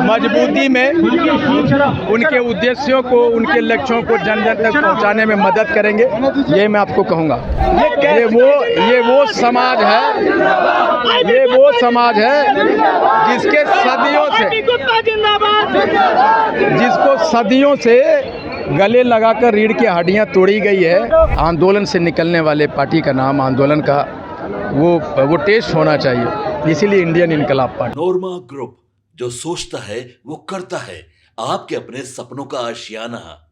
मजबूती में उनके उद्देश्यों को, उनके लक्ष्यों को जन जन तक पहुंचाने में मदद करेंगे। ये मैं आपको कहूँगा। ये वो समाज है जिसको सदियों से गले लगाकर रीढ़ की हड्डियां तोड़ी गई है। आंदोलन से निकलने वाले पार्टी का नाम आंदोलन का वो टेस्ट होना चाहिए, इसीलिए इंडियन इनकलाब पार्टी। नोरमा ग्रुप, जो सोचता है वो करता है, आपके अपने सपनों का आशियाना।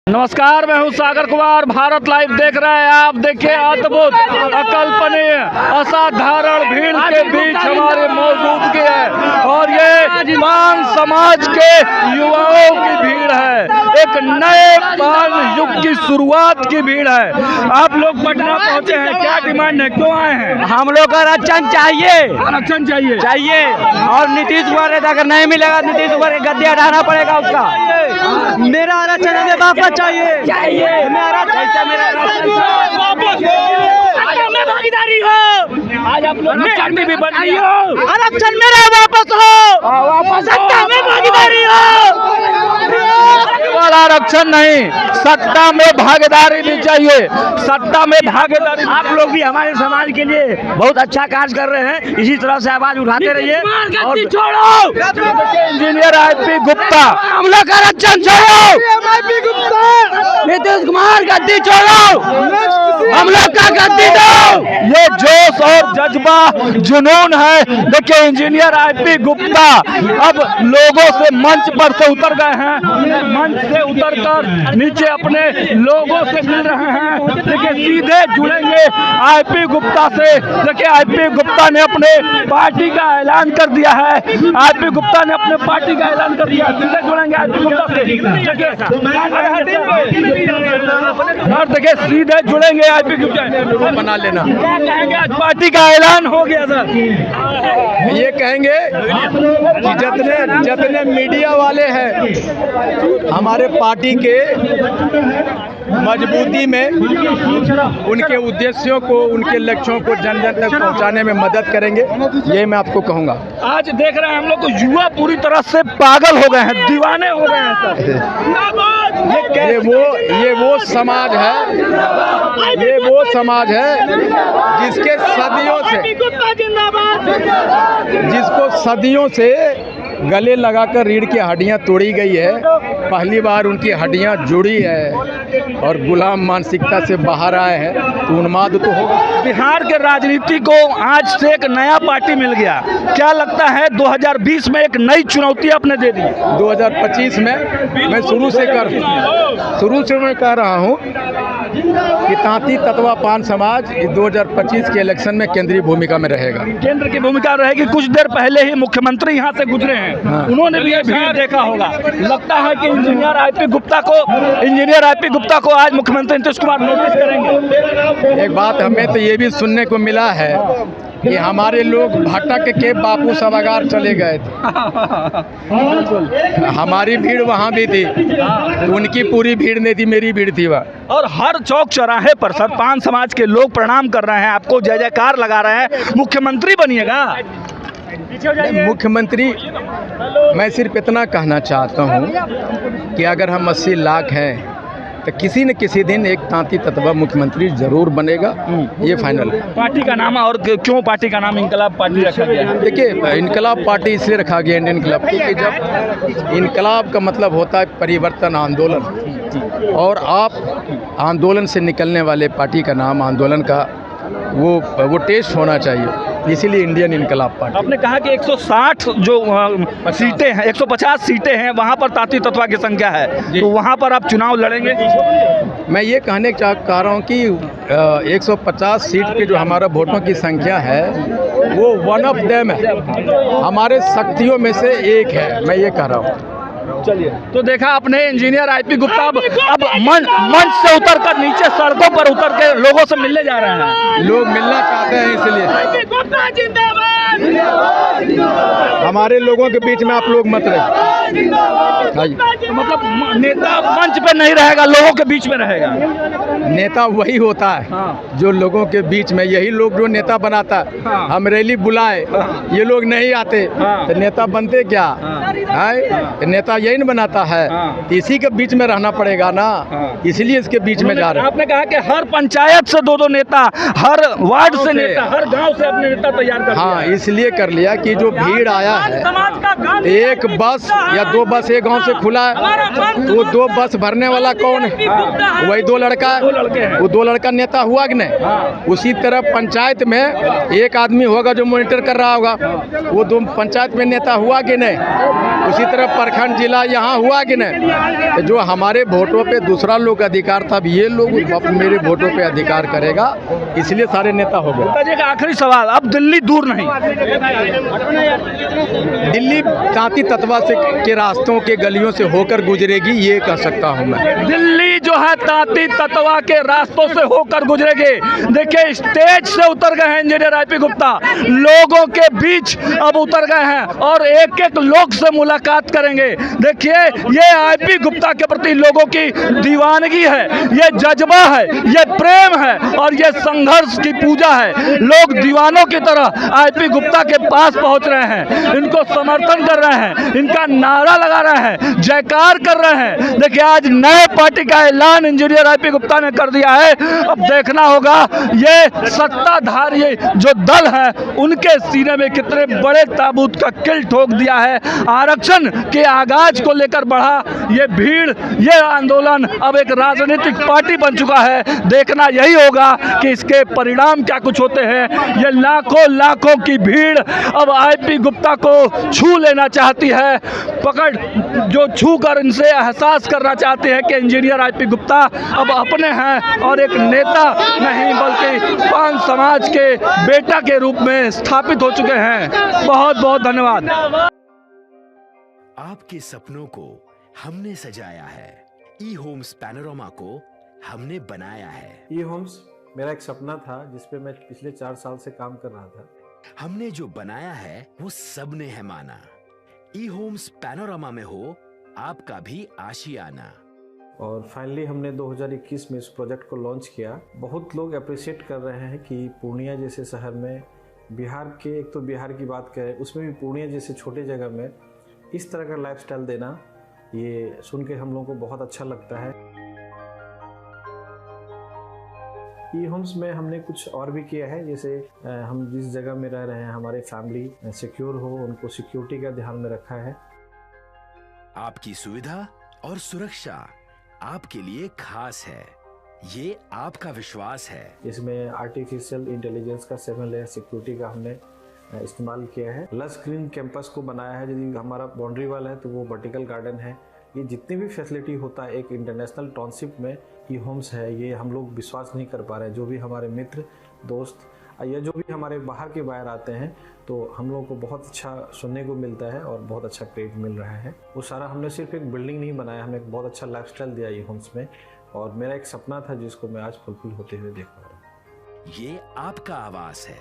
नमस्कार, मैं हूं सागर कुमार। भारत लाइव देख रहे हैं आप। देखिए, अद्भुत, अकल्पनीय, असाधारण भीड़ के बीच हमारे मौजूदगी है और ये पान समाज के युवाओं की भीड़ है। एक नए पान युग की शुरुआत की भीड़ है। आप लोग पटना पहुंचे हैं, क्या डिमांड है, क्यों आए हैं? हम लोग का आरक्षण चाहिए, आरक्षण चाहिए और नीतीश कुमार अगर नहीं मिलेगा, नीतीश कुमार के गद्दी हटाना पड़ेगा उसका। मेरा आरक्षण हमें वापस चाहिए मेरा भागीदारी हो। आज आप लोग भी बनाइए, आरक्षण मेरा वापस हो, सत्ता में भागीदारी हो। केवल आरक्षण नहीं, सत्ता में भागीदारी भी चाहिए, सत्ता में भागीदारी। आप लोग भी हमारे समाज के लिए बहुत अच्छा कार्य कर रहे हैं, इसी तरह से आवाज उठाते रहिए। और छोड़ो इंजीनियर आईपी गुप्ता, हम लोग आरक्षण छोड़ो, नीतीश कुमार गद्दी छोड़ो, हम लोग का गद्दी दो। ये जोश और जज्बा, जुनून है। देखिए, इंजीनियर आईपी गुप्ता अब लोगों से मंच पर से उतर गए हैं, मंच से उतरकर नीचे अपने लोगों से मिल रहे हैं। देखिए, सीधे जुड़ेंगे आईपी गुप्ता से। देखिए, आईपी गुप्ता ने अपने पार्टी का ऐलान कर दिया है। आईपी गुप्ता ने अपने पार्टी का ऐलान कर दिया, सीधे जुड़ेंगे आईपी गुप्ता से। और देखिए, सीधे जुड़ेंगे आईपी गुप्ता। बना लेना। क्या कहेंगे, आज पार्टी का ऐलान हो गया सर? ये कहेंगे कि जितने मीडिया वाले हैं हमारे पार्टी के मजबूती में उनके उद्देश्यों को, उनके लक्ष्यों को जन जन तक पहुंचाने में मदद करेंगे। ये मैं आपको कहूँगा। आज देख रहे हैं हम लोग, युवा पूरी तरह से पागल हो गए हैं, दीवाने हो गए हैं सर। ये वो समाज है जिसको सदियों से गले लगाकर रीढ़ की हड्डियां तोड़ी गई है। पहली बार उनकी हड्डियां जुड़ी है और गुलाम मानसिकता से बाहर आए हैं, तो उन्माद तो होगा। बिहार के राजनीति को आज से एक नया पार्टी मिल गया। क्या लगता है 2020 में एक नई चुनौती आपने दे दी? 2025 में मैं शुरू से मैं कह रहा हूँ कि तांती तत्वा पान समाज 2025 के इलेक्शन में केंद्रीय भूमिका में रहेगा। केंद्र की भूमिका रहेगी। कुछ देर पहले ही मुख्यमंत्री यहाँ से गुजरे हैं, उन्होंने भी ये भीड़ देखा होगा। लगता है कि इंजीनियर आईपी गुप्ता को आज मुख्यमंत्री नीतीश कुमार नोटिस करेंगे। एक बात हमें तो ये भी सुनने को मिला है कि हमारे लोग भटक के बापू सभागार चले गए थे। हमारी भीड़ वहाँ भी थी, उनकी पूरी भीड़ नहीं थी, मेरी भीड़ थी वहाँ। और हर चौक चौराहे पर सर पान समाज के लोग प्रणाम कर रहे हैं, आपको जय जयकार लगा रहे हैं। मुख्यमंत्री बनिएगा? मुख्यमंत्री, मैं सिर्फ इतना कहना चाहता हूँ कि अगर हम 80 लाख हैं तो किसी न किसी दिन एक तांती तत्वा मुख्यमंत्री जरूर बनेगा। ये फाइनल। पार्टी का नाम, और क्यों पार्टी का नाम इनकलाब पार्टी रखा गया है? देखिए, इनकलाब पार्टी इसलिए रखा गया इंडियन इनकलाब, क्योंकि जब इनकलाब का मतलब होता है परिवर्तन, आंदोलन, और आप आंदोलन से निकलने वाले पार्टी का नाम आंदोलन का वो टेस्ट होना चाहिए, इसीलिए इंडियन इनकलाब पार्टी। आपने कहा कि 160 जो सीटें हैं, 150 सीटें हैं, वहाँ पर तांती तत्वा की संख्या है, तो वहाँ पर आप चुनाव लड़ेंगे? मैं ये कहने चाह रहा हूँ कि 150 सीट पे जो हमारा वोटों की संख्या है वो वन ऑफ देम है, हमारे शक्तियों में से एक है, मैं ये कह रहा हूँ। चलिए, तो देखा आपने, इंजीनियर आईपी गुप्ता अब मंच से उतरकर नीचे सड़कों पर उतर के लोगों से मिलने जा रहे हैं। लोग मिलना चाहते हैं, इसलिए हमारे लोगों के बीच में आप लोग मत रहे। हाँ जी। तो मतलब नेता मंच पे नहीं रहेगा, लोगों के बीच में रहेगा। नेता वही होता है हाँ। जो लोगों के बीच में, यही लोग जो नेता बनाता है। हाँ। हम रैली बुलाए, ये लोग नहीं आते, हाँ। तो नेता बनते क्या हाँ। है? नेता यही न बनाता है, हाँ। तो इसी के बीच में रहना पड़ेगा ना, हाँ। इसलिए इसके बीच में जा रहे हैं। आपने कहा कि हर पंचायत से 2-2 नेता, हर वार्ड से से। नेता, हर गांव से अपने नेता तैयार कर हाँ, दिया है। इसलिए कर लिया कि जो भीड़ आया है, समाज का गांधी एक बस या 2 बस एक गांव से खुला है, तो वो 2 बस भरने वाला कौन है? वही 2 लड़का है। 2 लड़के हैं। वो 2 लड़का नेता हुआ कि नहीं? हाँ। उसी तरह पंचायत में एक आदमी होगा जो मॉनिटर कर रहा होगा, वो 2 पंचायत में नेता हुआ कि नहीं? उसी तरह प्रखंड जिला यहाँ हुआ कि नहीं? तो जो हमारे वोटों पे दूसरा लोग अधिकार था, अब ये लोग मेरे वोटों पे अधिकार करेगा, इसलिए सारे नेता हो गए। नेताजी का आखिरी सवाल, अब दिल्ली दूर नहीं, दिल्ली तांती तत्वा से के रास्तों के गलियों से होकर गुजरेगी, ये कह सकता हूँ मैं। दिल्ली जो है तांती तत्वा के रास्तों से होकर गुजरेगी। देखिए स्टेज से उतर गए हैं इंजीनियर आईपी गुप्ता, लोगों के बीच अब उतर गए हैं और एक एक लोग से मुलाकात करेंगे। देखिए ये आईपी गुप्ता के प्रति लोगों की दीवानगी है, ये जज्बा है, ये प्रेम है और ये संघर्ष की पूजा है। लोग दीवानों की तरह आईपी गुप्ता के पास पहुंच रहे हैं, इनको समर्थन कर रहे हैं, इनका नारा लगा रहे हैं, जयकार कर रहे हैं। देखिए आज नए पार्टी का ऐलान इंजीनियर आईपी गुप्ता ने कर दिया है। अब देखना होगा ये सत्ताधारी जो दल है उनके सीने में कितने बड़े ताबूत का किल ठोक दिया है। आरक्षण के आगाज को लेकर बढ़ा ये भीड़, ये आंदोलन अब एक राजनीतिक पार्टी बन चुका है। देखना यही होगा कि इसके परिणाम क्या कुछ होते हैं। ये लाखों लाखों की भीड़ अब आईपी गुप्ता को छू लेना चाहती है, पकड़ जो छू कर इनसे एहसास करना चाहते हैं कि इंजीनियर आईपी गुप्ता अब अपने हैं और एक नेता नहीं बल्कि पान समाज के बेटा के रूप में स्थापित हो चुके हैं। बहुत बहुत धन्यवाद। आपके सपनों को हमने सजाया है, ई होम्स पैनोरमा को हमने बनाया है। ई होम्स मेरा एक सपना था जिस पे मैं पिछले 4 साल से काम कर रहा था। हमने जो बनाया है वो सबने है माना। ई होम्स पैनोरमा में हो आपका भी आशियाना। और फाइनली हमने 2021 में इस प्रोजेक्ट को लॉन्च किया। बहुत लोग अप्रिशिएट कर रहे हैं कि पूर्णिया जैसे शहर में, बिहार के, एक तो बिहार की बात करें उसमें भी पूर्णिया जैसे छोटे जगह में इस तरह का लाइफस्टाइल देना, ये सुन के हम लोगों को बहुत अच्छा लगता है। ई होम्स में हमने कुछ और भी किया है, जैसे हम जिस जगह में रह रहे हैं हमारे फैमिली सिक्योर हो, उनको सिक्योरिटी का ध्यान में रखा है। आपकी सुविधा और सुरक्षा आपके लिए खास है, ये आपका विश्वास है। इसमें आर्टिफिशियल इंटेलिजेंस का 7 लेयर सिक्योरिटी का हमने इस्तेमाल किया है। लस ग्रीन कैंपस को बनाया है, यदि हमारा बाउंड्री वाल है तो वो वर्टिकल गार्डन है। ये जितनी भी फैसिलिटी होता है एक इंटरनेशनल टाउनशिप में ई होम्स है, ये हम लोग विश्वास नहीं कर पा रहे हैं। जो भी हमारे मित्र दोस्त या जो भी हमारे बाहर के बाहर आते हैं तो हम लोगों को बहुत अच्छा सुनने को मिलता है और बहुत अच्छा क्रेडिट मिल रहा है। वो सारा हमने सिर्फ एक बिल्डिंग नहीं बनाया, हमें एक बहुत अच्छा लाइफस्टाइल दिया ई होम्स में, और मेरा एक सपना था जिसको मैं आज फुलफिल होते हुए देख पा रहा हूँ। ये आपका आवास है।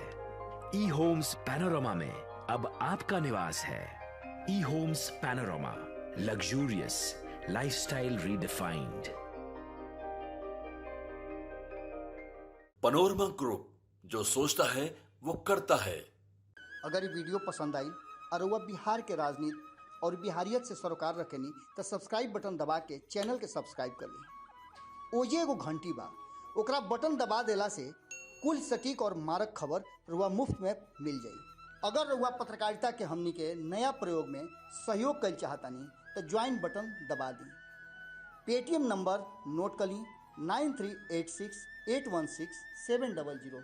ई होम्स पैनोरमा में अब आपका निवास है। E homes Panorama, luxurious lifestyle redefined. Panorama group, जो सोचता है वो करता है। अगर ये वीडियो पसंद आई और वह बिहार के राजनीति और बिहारियत से सरोकार रखेनी तो सब्सक्राइब बटन दबा के चैनल के सब्सक्राइब कर ली। ओजे एगो घंटी बा, ओकरा बटन दबा देला से कुल सटीक और मारक खबर रुआ मुफ्त में मिल जाई। अगर रुआ पत्रकारिता के हमनी के नया प्रयोग में सहयोग कर चाहतानी तो ज्वाइन बटन दबा दी। पेटीएम नंबर नोट कर ली 9386 816 700।